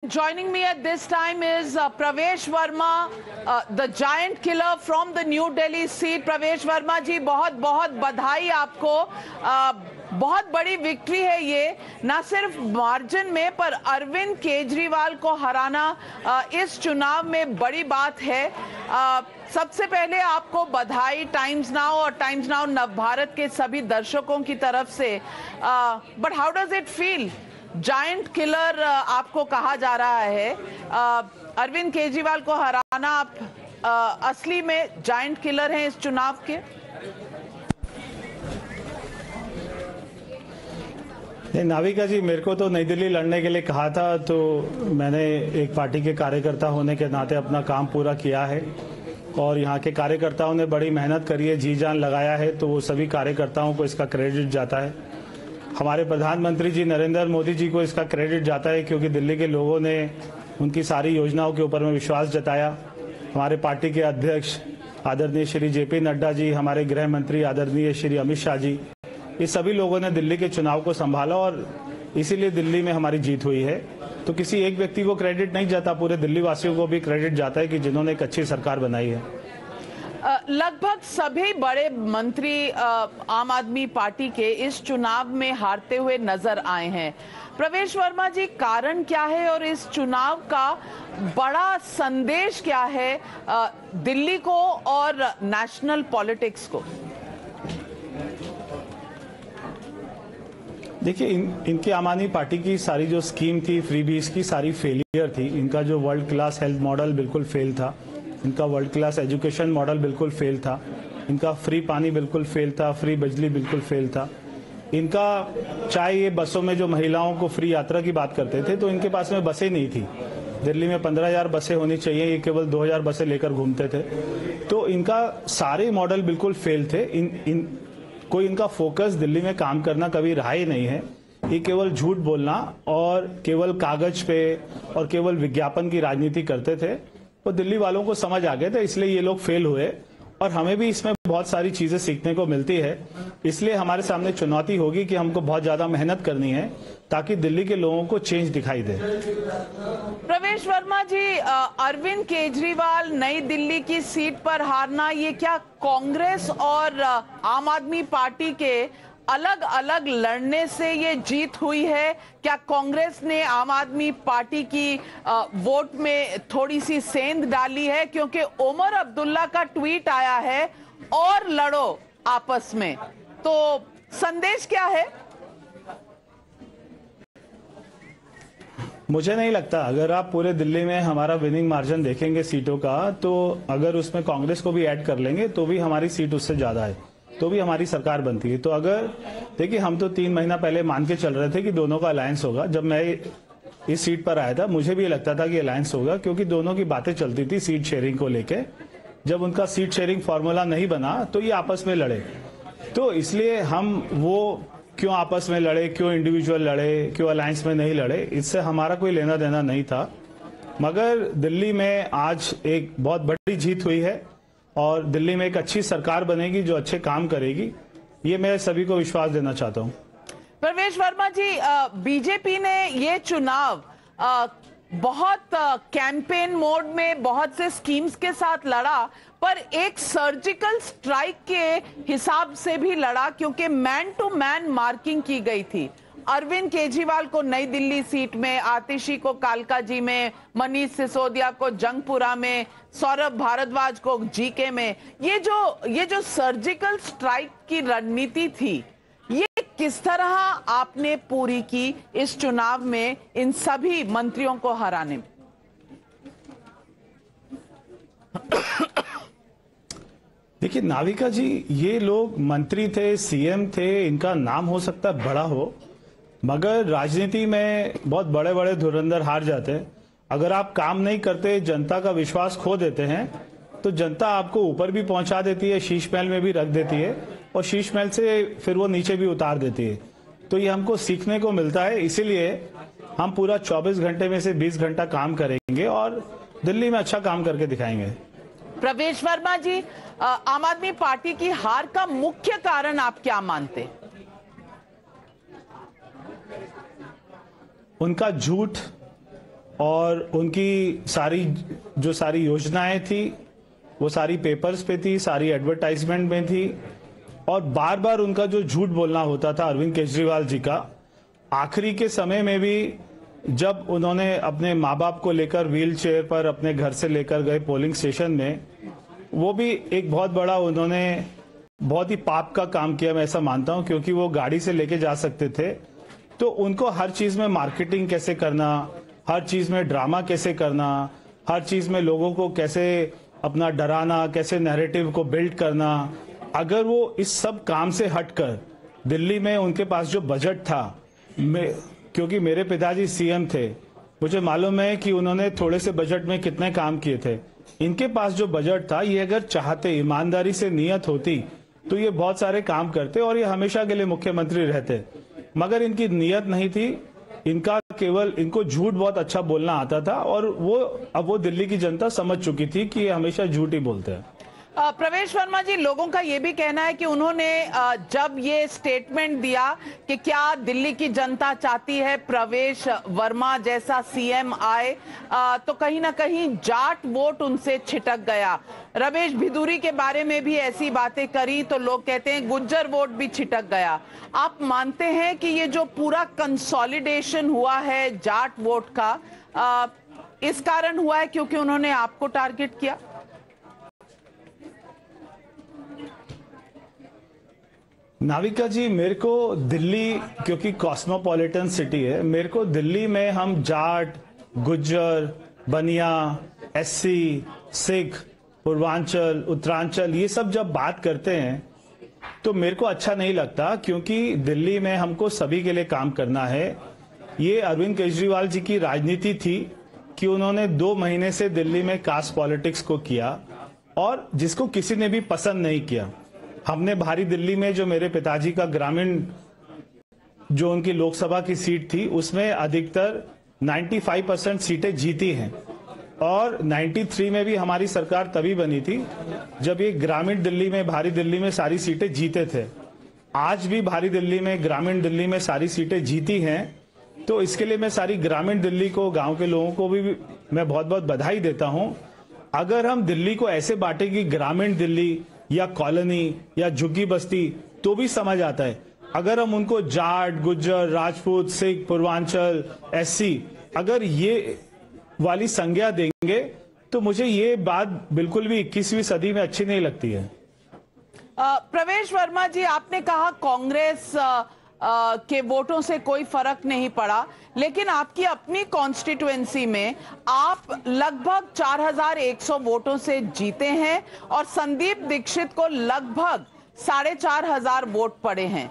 Joining me at this time is Pravesh Verma, the giant killer from the New Delhi seat. Pravesh Verma जी बहुत बहुत बधाई आपको। बहुत बड़ी विक्ट्री है ये, ना सिर्फ मार्जिन में पर अरविंद केजरीवाल को हराना इस चुनाव में बड़ी बात है। सबसे पहले आपको बधाई टाइम्स नाउ और टाइम्स नाउ नव भारत के सभी दर्शकों की तरफ से। But how does it feel? Giant killer आपको कहा जा रहा है, अरविंद केजरीवाल को हराना। आप असली में जायंट किलर हैं इस चुनाव के। नहीं नाविका जी, मेरे को तो नई दिल्ली लड़ने के लिए कहा था, तो मैंने एक पार्टी के कार्यकर्ता होने के नाते अपना काम पूरा किया है और यहाँ के कार्यकर्ताओं ने बड़ी मेहनत करी है, जी जान लगाया है, तो वो सभी कार्यकर्ताओं को इसका क्रेडिट जाता है। हमारे प्रधानमंत्री जी नरेंद्र मोदी जी को इसका क्रेडिट जाता है, क्योंकि दिल्ली के लोगों ने उनकी सारी योजनाओं के ऊपर में विश्वास जताया। हमारे पार्टी के अध्यक्ष आदरणीय श्री जेपी नड्डा जी, हमारे गृह मंत्री आदरणीय श्री अमित शाह जी, ये सभी लोगों ने दिल्ली के चुनाव को संभाला और इसीलिए दिल्ली में हमारी जीत हुई है। तो किसी एक व्यक्ति को क्रेडिट नहीं जाता, पूरे दिल्ली वासियों को भी क्रेडिट जाता है कि जिन्होंने एक अच्छी सरकार बनाई है। लगभग सभी बड़े मंत्री आम आदमी पार्टी के इस चुनाव में हारते हुए नजर आए हैं। प्रवेश वर्मा जी, कारण क्या है और इस चुनाव का बड़ा संदेश क्या है दिल्ली को और नेशनल पॉलिटिक्स को? देखिए, इनकी आम आदमी पार्टी की सारी जो स्कीम थी फ्रीबीज की, सारी फेलियर थी। इनका जो वर्ल्ड क्लास हेल्थ मॉडल बिल्कुल फेल था, इनका वर्ल्ड क्लास एजुकेशन मॉडल बिल्कुल फेल था, इनका फ्री पानी बिल्कुल फेल था, फ्री बिजली बिल्कुल फेल था। इनका चाहे ये बसों में जो महिलाओं को फ्री यात्रा की बात करते थे, तो इनके पास में बसें नहीं थी। दिल्ली में 15,000 बसें होनी चाहिए, ये केवल 2,000 बसें लेकर घूमते थे। तो इनका सारे मॉडल बिल्कुल फेल थे। कोई इनका फोकस दिल्ली में काम करना कभी रहा ही नहीं है। ये केवल झूठ बोलना और केवल कागज पे और केवल विज्ञापन की राजनीति करते थे। वो दिल्ली वालों को समझ आ गए थे, इसलिए ये लोग फेल हुए और हमें भी इसमें बहुत सारी चीजें सीखने को मिलती है। इसलिए हमारे सामने चुनौती होगी कि हमको बहुत ज्यादा मेहनत करनी है ताकि दिल्ली के लोगों को चेंज दिखाई दे। प्रवेश वर्मा जी, अरविंद केजरीवाल नई दिल्ली की सीट पर हारना, ये क्या कांग्रेस और आम आदमी पार्टी के अलग अलग लड़ने से ये जीत हुई है? क्या कांग्रेस ने आम आदमी पार्टी की वोट में थोड़ी सी सेंध डाली है? क्योंकि उमर अब्दुल्ला का ट्वीट आया है और लड़ो आपस में, तो संदेश क्या है? मुझे नहीं लगता, अगर आप पूरे दिल्ली में हमारा विनिंग मार्जिन देखेंगे सीटों का, तो अगर उसमें कांग्रेस को भी ऐड कर लेंगे तो भी हमारी सीट उससे ज्यादा है, तो भी हमारी सरकार बनती है। तो अगर देखिए, हम तो 3 महीना पहले मान के चल रहे थे कि दोनों का अलायंस होगा। जब मैं इस सीट पर आया था, मुझे भी लगता था कि अलायंस होगा, क्योंकि दोनों की बातें चलती थी सीट शेयरिंग को लेके। जब उनका सीट शेयरिंग फॉर्मूला नहीं बना तो ये आपस में लड़े। तो इसलिए हम वो क्यों आपस में लड़े, क्यों इंडिविजुअल लड़े, क्यों अलायंस में नहीं लड़े, इससे हमारा कोई लेना देना नहीं था। मगर दिल्ली में आज एक बहुत बड़ी जीत हुई है और दिल्ली में एक अच्छी सरकार बनेगी जो अच्छे काम करेगी, ये मैं सभी को विश्वास देना चाहता हूं। प्रवेश वर्मा जी, बीजेपी ने ये चुनाव बहुत कैंपेन मोड में बहुत से स्कीम्स के साथ लड़ा, पर एक सर्जिकल स्ट्राइक के हिसाब से भी लड़ा, क्योंकि मैन टू मैन मार्किंग की गई थी। अरविंद केजरीवाल को नई दिल्ली सीट में, आतिशी को कालकाजी में, मनीष सिसोदिया को जंगपुरा में, सौरभ भारद्वाज को जीके में। ये जो सर्जिकल स्ट्राइक की रणनीति थी, ये किस तरह आपने पूरी की इस चुनाव में इन सभी मंत्रियों को हराने में? देखिए नाविका जी, ये लोग मंत्री थे, सीएम थे, इनका नाम हो सकता है बड़ा हो, मगर राजनीति में बहुत बड़े बड़े धुरंधर हार जाते हैं। अगर आप काम नहीं करते, जनता का विश्वास खो देते हैं, तो जनता आपको ऊपर भी पहुंचा देती है, शीश महल में भी रख देती है और शीश महल से फिर वो नीचे भी उतार देती है। तो ये हमको सीखने को मिलता है, इसीलिए हम पूरा 24 घंटे में से 20 घंटा काम करेंगे और दिल्ली में अच्छा काम करके दिखाएंगे। प्रवेश वर्मा जी, आम आदमी पार्टी की हार का मुख्य कारण आप क्या मानते? उनका झूठ और उनकी सारी योजनाएं थी वो सारी पेपर्स पे थी, सारी एडवर्टाइजमेंट में थी, और बार बार उनका जो झूठ बोलना होता था अरविंद केजरीवाल जी का, आखिरी के समय में भी जब उन्होंने अपने माँ बाप को लेकर व्हील चेयर पर अपने घर से लेकर गए पोलिंग स्टेशन में, वो भी एक बहुत बड़ा उन्होंने बहुत ही पाप का काम किया, मैं ऐसा मानता हूं, क्योंकि वो गाड़ी से लेके जा सकते थे। तो उनको हर चीज में मार्केटिंग कैसे करना, हर चीज में ड्रामा कैसे करना, हर चीज में लोगों को कैसे अपना डराना, कैसे नैरेटिव को बिल्ड करना, अगर वो इस सब काम से हटकर दिल्ली में उनके पास जो बजट था, क्योंकि मेरे पिताजी सीएम थे, मुझे मालूम है कि उन्होंने थोड़े से बजट में कितने काम किए थे। इनके पास जो बजट था, ये अगर चाहते, ईमानदारी से नियत होती, तो ये बहुत सारे काम करते और ये हमेशा के लिए मुख्यमंत्री रहते, मगर इनकी नियत नहीं थी। इनको झूठ बहुत अच्छा बोलना आता था, और अब वो दिल्ली की जनता समझ चुकी थी कि ये हमेशा झूठ ही बोलते हैं। प्रवेश वर्मा जी, लोगों का ये भी कहना है कि उन्होंने जब ये स्टेटमेंट दिया कि क्या दिल्ली की जनता चाहती है प्रवेश वर्मा जैसा सीएम आए, तो कहीं ना कहीं जाट वोट उनसे छिटक गया। रमेश भिदूरी के बारे में भी ऐसी बातें करी तो लोग कहते हैं गुज्जर वोट भी छिटक गया। आप मानते हैं कि ये जो पूरा कंसोलिडेशन हुआ है जाट वोट का, इस कारण हुआ है क्योंकि उन्होंने आपको टारगेट किया? नाविका जी, मेरे को दिल्ली, क्योंकि कॉस्मोपॉलिटन सिटी है, मेरे को दिल्ली में हम जाट, गुज्जर, बनिया, एससी, सिख, पूर्वांचल, उत्तरांचल, ये सब जब बात करते हैं तो मेरे को अच्छा नहीं लगता, क्योंकि दिल्ली में हमको सभी के लिए काम करना है। ये अरविंद केजरीवाल जी की राजनीति थी कि उन्होंने 2 महीने से दिल्ली में कास्ट पॉलिटिक्स को किया, और जिसको किसी ने भी पसंद नहीं किया। हमने भारी दिल्ली में जो मेरे पिताजी का ग्रामीण जो उनकी लोकसभा की सीट थी, उसमें अधिकतर 95% सीटें जीती हैं, और 93 में भी हमारी सरकार तभी बनी थी जब ये ग्रामीण दिल्ली में, भारी दिल्ली में सारी सीटें जीते थे। आज भी भारी दिल्ली में, ग्रामीण दिल्ली में सारी सीटें जीती हैं, तो इसके लिए मैं सारी ग्रामीण दिल्ली को, गांव के लोगों को भी मैं बहुत बहुत बधाई देता हूं। अगर हम दिल्ली को ऐसे बांटे कि ग्रामीण दिल्ली या कॉलोनी या झुग्गी बस्ती, तो भी समझ आता है। अगर हम उनको जाट, गुज्जर, राजपूत, सिख, पूर्वांचल, एससी, अगर ये वाली संज्ञा देंगे, तो मुझे ये बात बिल्कुल भी 21वीं सदी में अच्छी नहीं लगती है। प्रवेश वर्मा जी, आपने कहा कांग्रेस के वोटों से कोई फर्क नहीं पड़ा, लेकिन आपकी अपनी कॉन्स्टिट्युएंसी में आप लगभग 4100 वोटों से जीते हैं और संदीप दीक्षित को लगभग 4500 वोट पड़े हैं।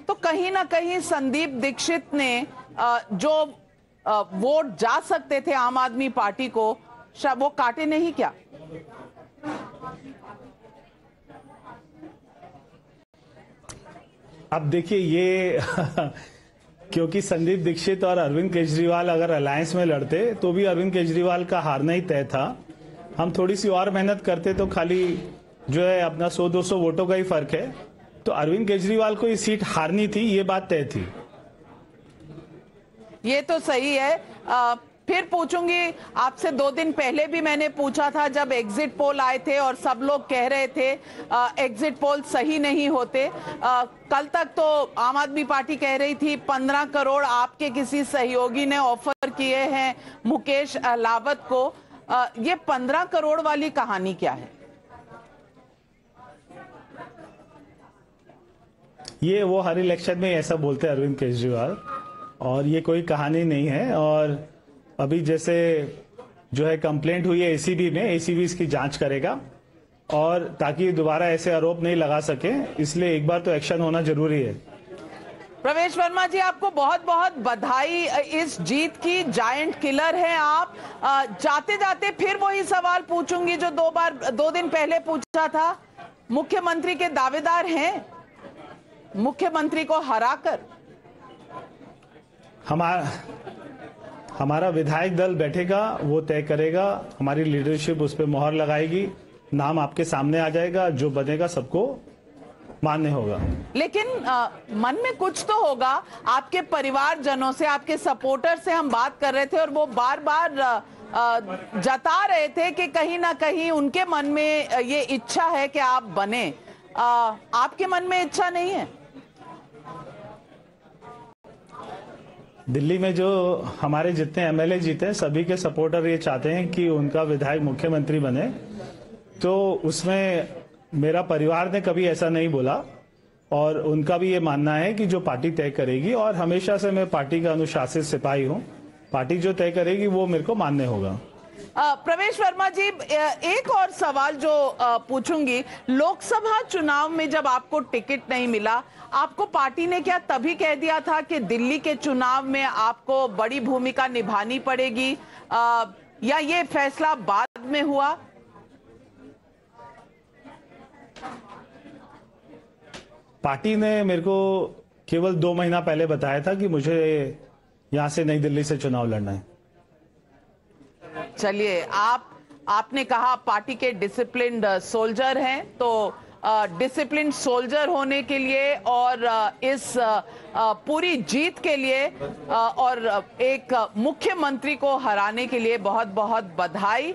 तो कहीं ना कहीं संदीप दीक्षित ने जो वोट जा सकते थे आम आदमी पार्टी को, वो काटे नहीं क्या? अब देखिए, ये क्योंकि संदीप दीक्षित और अरविंद केजरीवाल अगर अलायंस में लड़ते तो भी अरविंद केजरीवाल का हारना ही तय था। हम थोड़ी सी और मेहनत करते तो खाली जो है अपना 100-200 वोटों का ही फर्क है, तो अरविंद केजरीवाल को ये सीट हारनी थी, ये बात तय थी। ये तो सही है। फिर पूछूंगी आपसे, 2 दिन पहले भी मैंने पूछा था जब एग्जिट पोल आए थे और सब लोग कह रहे थे एग्जिट पोल सही नहीं होते। कल तक तो आम आदमी पार्टी कह रही थी 15 करोड़ आपके किसी सहयोगी ने ऑफर किए हैं मुकेश लावत को। ये 15 करोड़ वाली कहानी क्या है? ये वो हर इलेक्शन में ऐसा बोलते हैं अरविंद केजरीवाल, और ये कोई कहानी नहीं है। और अभी जैसे जो है कंप्लेंट हुई है एसीबी में, एसीबी इसकी जांच करेगा, और ताकि दोबारा ऐसे आरोप नहीं लगा सके, इसलिए एक बार तो एक्शन होना जरूरी है। प्रवेश वर्मा जी, आपको बहुत बहुत बधाई इस जीत की। जायंट किलर हैं आप। जाते जाते फिर वही सवाल पूछूंगी जो 2 दिन पहले पूछा था। मुख्यमंत्री के दावेदार हैं? मुख्यमंत्री को हराकर हमारा विधायक दल बैठेगा, वो तय करेगा, हमारी लीडरशिप उस पर मोहर लगाएगी, नाम आपके सामने आ जाएगा, जो बनेगा सबको मान्य होगा। लेकिन मन में कुछ तो होगा। आपके परिवारजनों से, आपके सपोर्टर से हम बात कर रहे थे और वो बार बार जता रहे थे कि कहीं ना कहीं उनके मन में ये इच्छा है कि आप बने। आपके मन में इच्छा नहीं है? दिल्ली में जो हमारे जितने एमएलए जीते हैं, सभी के सपोर्टर ये चाहते हैं कि उनका विधायक मुख्यमंत्री बने। तो उसमें मेरा परिवार ने कभी ऐसा नहीं बोला और उनका भी ये मानना है कि जो पार्टी तय करेगी, और हमेशा से मैं पार्टी का अनुशासित सिपाही हूं, पार्टी जो तय करेगी वो मेरे को मान्य होगा। प्रवेश वर्मा जी, एक और सवाल जो पूछूंगी, लोकसभा चुनाव में जब आपको टिकट नहीं मिला, आपको पार्टी ने क्या तभी कह दिया था कि दिल्ली के चुनाव में आपको बड़ी भूमिका निभानी पड़ेगी, या ये फैसला बाद में हुआ? पार्टी ने मेरे को केवल 2 महीना पहले बताया था कि मुझे यहां से नई दिल्ली से चुनाव लड़ना है। चलिए, आपने कहा पार्टी के डिसिप्लिन्ड सोल्जर हैं, तो डिसिप्लिन्ड सोल्जर होने के लिए और इस पूरी जीत के लिए और एक मुख्यमंत्री को हराने के लिए बहुत बहुत बधाई।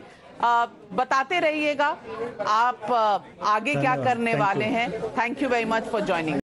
बताते रहिएगा आप आगे क्या करने वाले हैं। Thank you very much for joining.